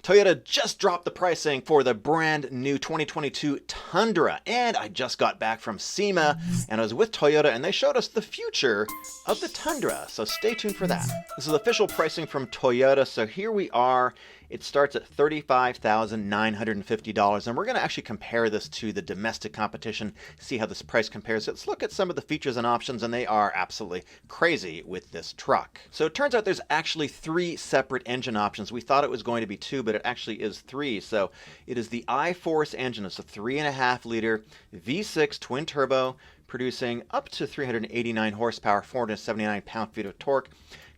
Toyota just dropped the pricing for the brand new 2022 Tundra, and I just got back from SEMA and I was with Toyota and they showed us the future of the Tundra, so stay tuned for that. This is official pricing from Toyota, so here we are. It starts at $35,950, and we're going to actually compare this to the domestic competition, see how this price compares. Let's look at some of the features and options, and they are absolutely crazy with this truck. So it turns out there's actually 3 separate engine options. We thought it was going to be 2, but it actually is 3. So it is the I-Force engine. It's a 3.5 liter V6 twin turbo, producing up to 389 horsepower, 479 pound-feet of torque.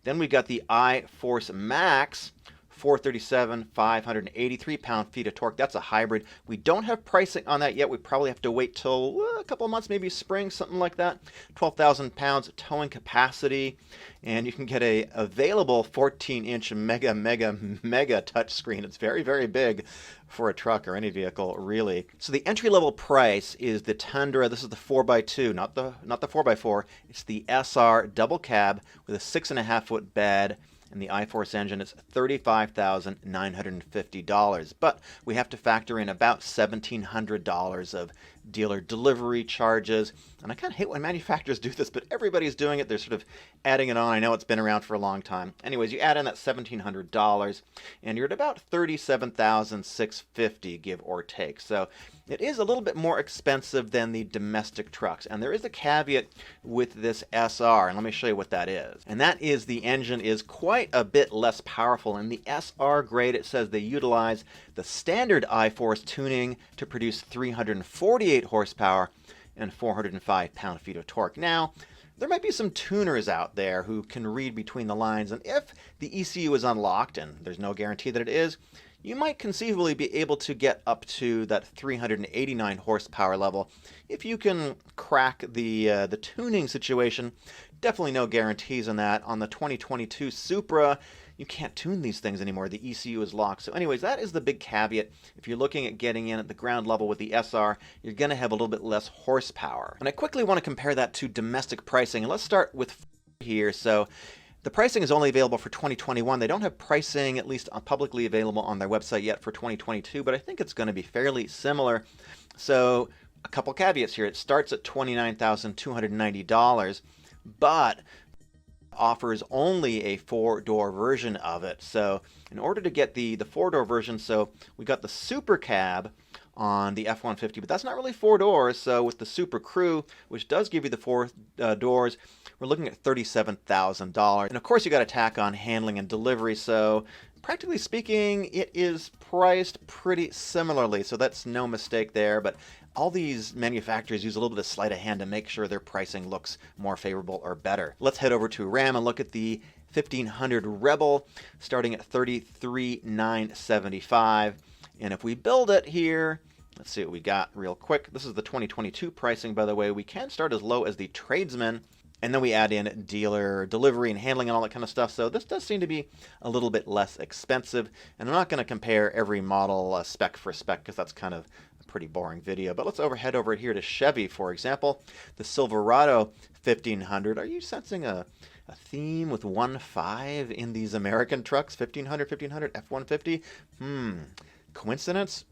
Then we got the I-Force Max, 437, 583 pound-feet of torque. That's a hybrid. We don't have pricing on that yet. We probably have to wait till a couple of months, maybe spring, something like that. 12,000 pounds towing capacity, and you can get a available 14-inch mega touchscreen. It's very, very big for a truck or any vehicle, really. So the entry-level price is the Tundra. This is the 4x2, not the 4x4. It's the SR double cab with a 6.5-foot bed. And the I-Force engine is $35,950. But we have to factor in about $1,700 of dealer delivery charges. And I kind of hate when manufacturers do this, but everybody's doing it. They're sort of adding it on. I know it's been around for a long time. Anyways, you add in that $1,700, and you're at about $37,650, give or take. So it is a little bit more expensive than the domestic trucks. And there is a caveat with this SR, and let me show you what that is. And that is the engine is quite a bit less powerful. In the SR grade, it says they utilize the standard I-Force tuning to produce 348 horsepower and 405 pound-feet of torque. Now, there might be some tuners out there who can read between the lines, and if the ECU is unlocked, and there's no guarantee that it is, you might conceivably be able to get up to that 389 horsepower level if you can crack the tuning situation. Definitely no guarantees on that. On the 2022 Supra, you can't tune these things anymore. The ECU is locked. So anyways, that is the big caveat. If you're looking at getting in at the ground level with the SR, you're going to have a little bit less horsepower. And I quickly want to compare that to domestic pricing. And let's start with here. So the pricing is only available for 2021. They don't have pricing, at least publicly available on their website yet, for 2022, but I think it's going to be fairly similar. So a couple caveats here. It starts at $29,290, but offers only a 4-door version of it. So in order to get the 4-door version, so we got the Super Cab on the F-150, but that's not really 4 doors. So with the Super Crew, which does give you the 4 doors, we're looking at $37,000. And of course, you got to tack on handling and delivery. So practically speaking, it is priced pretty similarly. So that's no mistake there. But all these manufacturers use a little bit of sleight of hand to make sure their pricing looks more favorable or better. Let's head over to Ram and look at the 1500 Rebel, starting at $33,975. And if we build it here, let's see what we got real quick. This is the 2022 pricing, by the way. We can start as low as the Tradesman, and then we add in dealer delivery and handling and all that kind of stuff. So this does seem to be a little bit less expensive. And I'm not going to compare every model spec for spec because that's kind of a pretty boring video. But let's head over here to Chevy, for example. The Silverado 1500. Are you sensing a theme with 1.5 in these American trucks? 1500, F-150? Coincidence?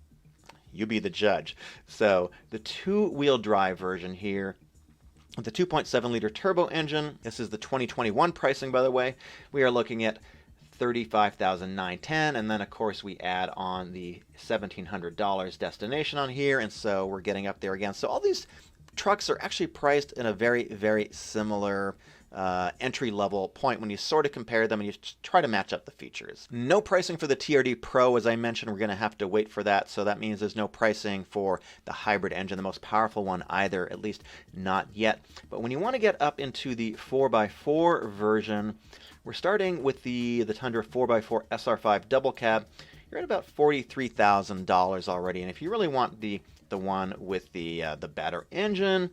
You be the judge. So the 2-wheel drive version here, the 2.7 liter turbo engine. This is the 2021 pricing, by the way. We are looking at $35,910, and then of course we add on the $1,700 destination on here, and so we're getting up there again. So all these trucks are actually priced in a very, very similar entry-level point when you sort of compare them and you try to match up the features. No pricing for the TRD Pro, as I mentioned. We're going to have to wait for that, so that means there's no pricing for the hybrid engine, the most powerful one either, at least not yet. But when you want to get up into the 4x4 version, we're starting with the Tundra 4x4 SR5 double cab. You're at about $43,000 already, and if you really want the one with the better engine,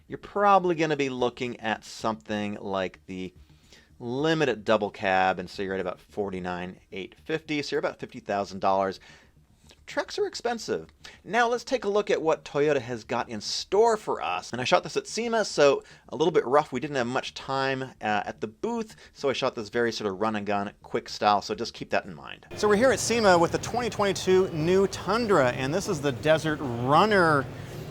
you're probably going to be looking at something like the limited double cab, and so you're at about $49,850, so you're about $50,000 Trucks are expensive. Now let's take a look at what Toyota has got in store for us. And I shot this at SEMA, so a little bit rough. We didn't have much time at the booth, so I shot this very sort of run and gun, quick style, so just keep that in mind. So we're here at SEMA with the 2022 new Tundra, and this is the Desert Runner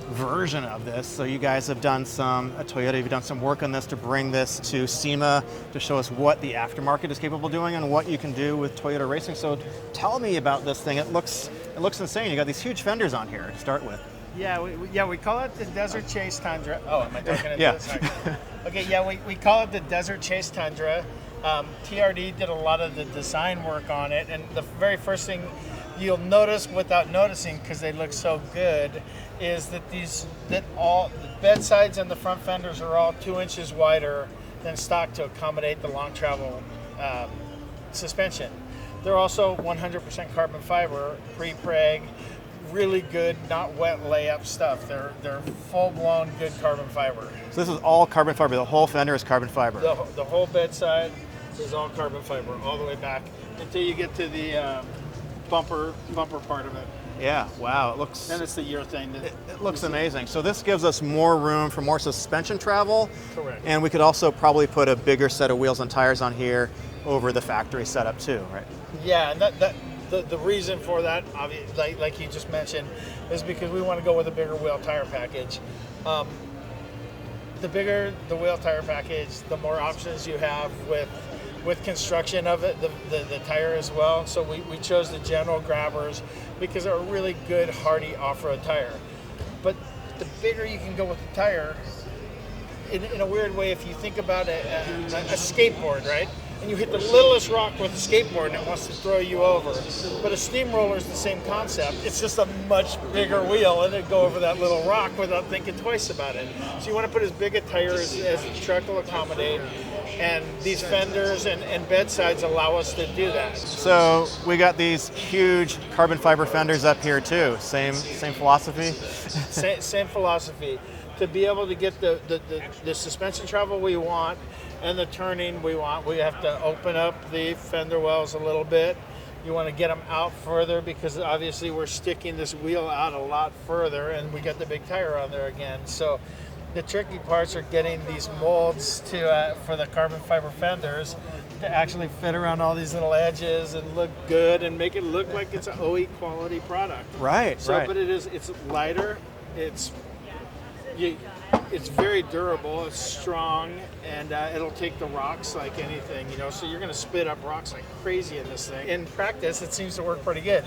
version of this. So you guys have done at Toyota, you've done some work on this to bring this to SEMA to show us what the aftermarket is capable of doing and what you can do with Toyota racing. So tell me about this thing. It looks insane. You got these huge fenders on here to start with. Yeah, we call it the Desert Chase Tundra. Oh, am I talking to yeah. this? Okay, yeah, we call it the Desert Chase Tundra. TRD did a lot of the design work on it, and the very first thing you'll notice without noticing, because they look so good, is that all the bed sides and the front fenders are all 2 inches wider than stock to accommodate the long travel suspension. They're also 100% carbon fiber, pre-preg, really good, not wet layup stuff. They're full-blown good carbon fiber. So this is all carbon fiber. The whole fender is carbon fiber. The whole bed side is all carbon fiber all the way back until you get to the bumper part of it. Yeah, wow, it looks... And it's the urethane. It looks amazing. So this gives us more room for more suspension travel. Correct. And we could also probably put a bigger set of wheels and tires on here over the factory setup too, right? Yeah, and the reason for that, obviously, like you just mentioned, is because we want to go with a bigger wheel tire package. The bigger the wheel tire package, the more options you have with construction of it, the tire as well. So we chose the General Grabbers because they're a really good, hardy off-road tire. But the bigger you can go with the tire, in a weird way, if you think about a skateboard, right? And you hit the littlest rock with a skateboard and it wants to throw you over. But a steamroller is the same concept. It's just a much bigger wheel and it'll go over that little rock without thinking twice about it. So you want to put as big a tire as the truck will accommodate. And these fenders and bed sides allow us to do that. So we got these huge carbon fiber fenders up here too. Same philosophy? Same philosophy. To be able to get the suspension travel we want and the turning we want, we have to open up the fender wells a little bit. You want to get them out further because obviously we're sticking this wheel out a lot further and we got the big tire on there again. So the tricky parts are getting these molds for the carbon fiber fenders to actually fit around all these little edges and look good and make it look like it's an OE quality product. Right, right. But it's lighter, it's very durable, it's strong, and it'll take the rocks like anything, so you're going to spit up rocks like crazy in this thing. In practice, it seems to work pretty good.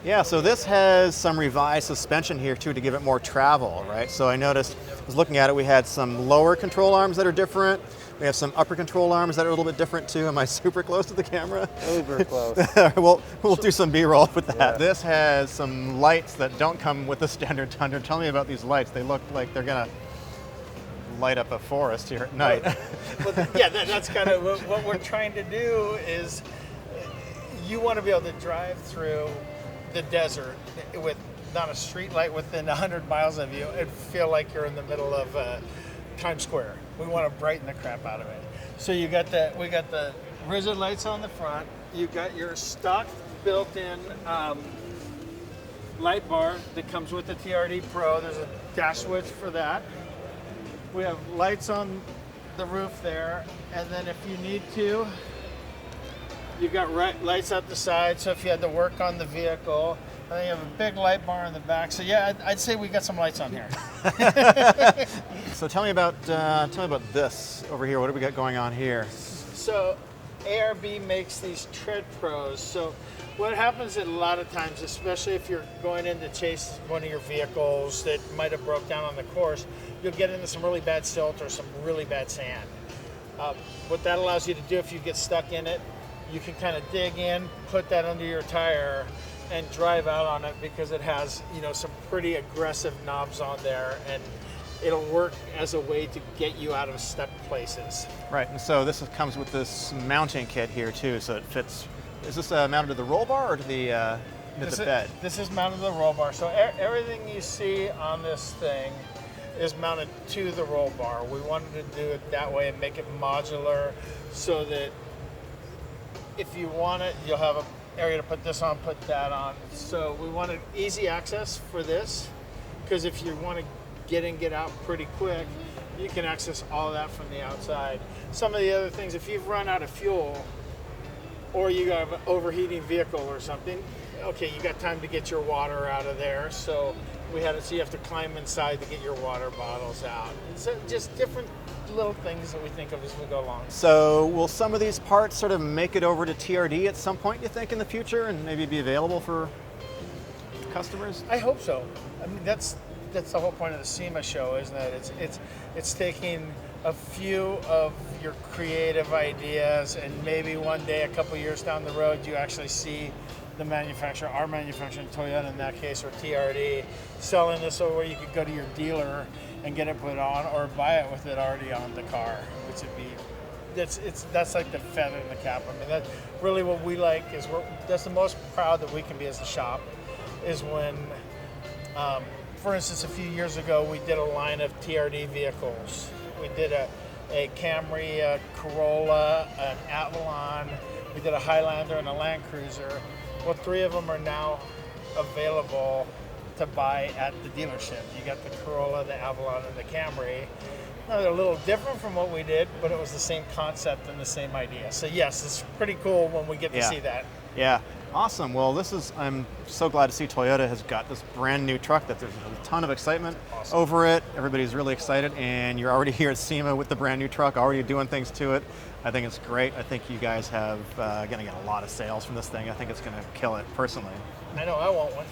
Yeah, so this has some revised suspension here too to give it more travel, right? So I noticed, I was looking at it, we had some lower control arms that are different. We have some upper control arms that are a little bit different too. Am I super close to the camera? Uber close. We'll do some B-roll with that. Yeah. This has some lights that don't come with the standard Tundra. Tell me about these lights. They look like they're gonna light up a forest here at night. Yeah, that's kind of what we're trying to do is you want to be able to drive through the desert with not a street light within 100 miles of you and feel like you're in the middle of Times Square. We want to brighten the crap out of it. So we got the rigid lights on the front. You got your stock built-in light bar that comes with the TRD Pro. There's a dash switch for that. We have lights on the roof there, and then if you need to, you've got lights out the side, so if you had to work on the vehicle, and then you have a big light bar in the back. So yeah, I'd say we got some lights on here. So tell me about this over here. What do we got going on here? So ARB makes these Tread Pros. So what happens a lot of times, especially if you're going in to chase one of your vehicles that might have broke down on the course, you'll get into some really bad silt or some really bad sand. What that allows you to do, if you get stuck in it, you can kind of dig in, put that under your tire, and drive out on it because it has, some pretty aggressive knobs on there, and it'll work as a way to get you out of stuck places. Right, and so this comes with this mounting kit here too, so it fits. Is this mounted to the roll bar or to the bed? This is mounted to the roll bar. So everything you see on this thing is mounted to the roll bar. We wanted to do it that way and make it modular so that if you want it, you'll have area to put this on, put that on. So we wanted easy access for this, because if you want to get in, get out pretty quick, you can access all of that from the outside. Some of the other things, if you've run out of fuel or you have an overheating vehicle or something, okay, you got time to get your water out of there. So we had it so you have to climb inside to get your water bottles out. So just different little things that we think of as we go along. So will some of these parts sort of make it over to TRD at some point, you think, in the future, and maybe be available for customers? I hope so. I mean, that's the whole point of the SEMA show, isn't it? It's taking a few of your creative ideas, and maybe one day, a couple years down the road, you actually see the manufacturer, our manufacturer, Toyota in that case, or TRD, selling this over where you could go to your dealer and get it put on, or buy it with it already on the car, which would be, that's like the feather in the cap. I mean, that's really what we like, is that's the most proud that we can be as a shop, is when, for instance, a few years ago, we did a line of TRD vehicles. We did a Camry, a Corolla, an Avalon, we did a Highlander and a Land Cruiser. Well, 3 of them are now available to buy at the dealership. You got the Corolla, the Avalon, and the Camry. Now, they're a little different from what we did, but it was the same concept and the same idea. So yes, it's pretty cool when we get to see that. Yeah, awesome. Well, I'm so glad to see Toyota has got this brand new truck that there's a ton of excitement over it. Everybody's really excited, and you're already here at SEMA with the brand new truck, already doing things to it. I think it's great. I think you guys have going to get a lot of sales from this thing. I think it's going to kill it personally. I know, I want one.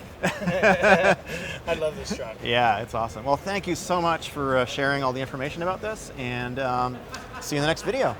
I love this truck. Yeah, it's awesome. Well, thank you so much for sharing all the information about this, and see you in the next video.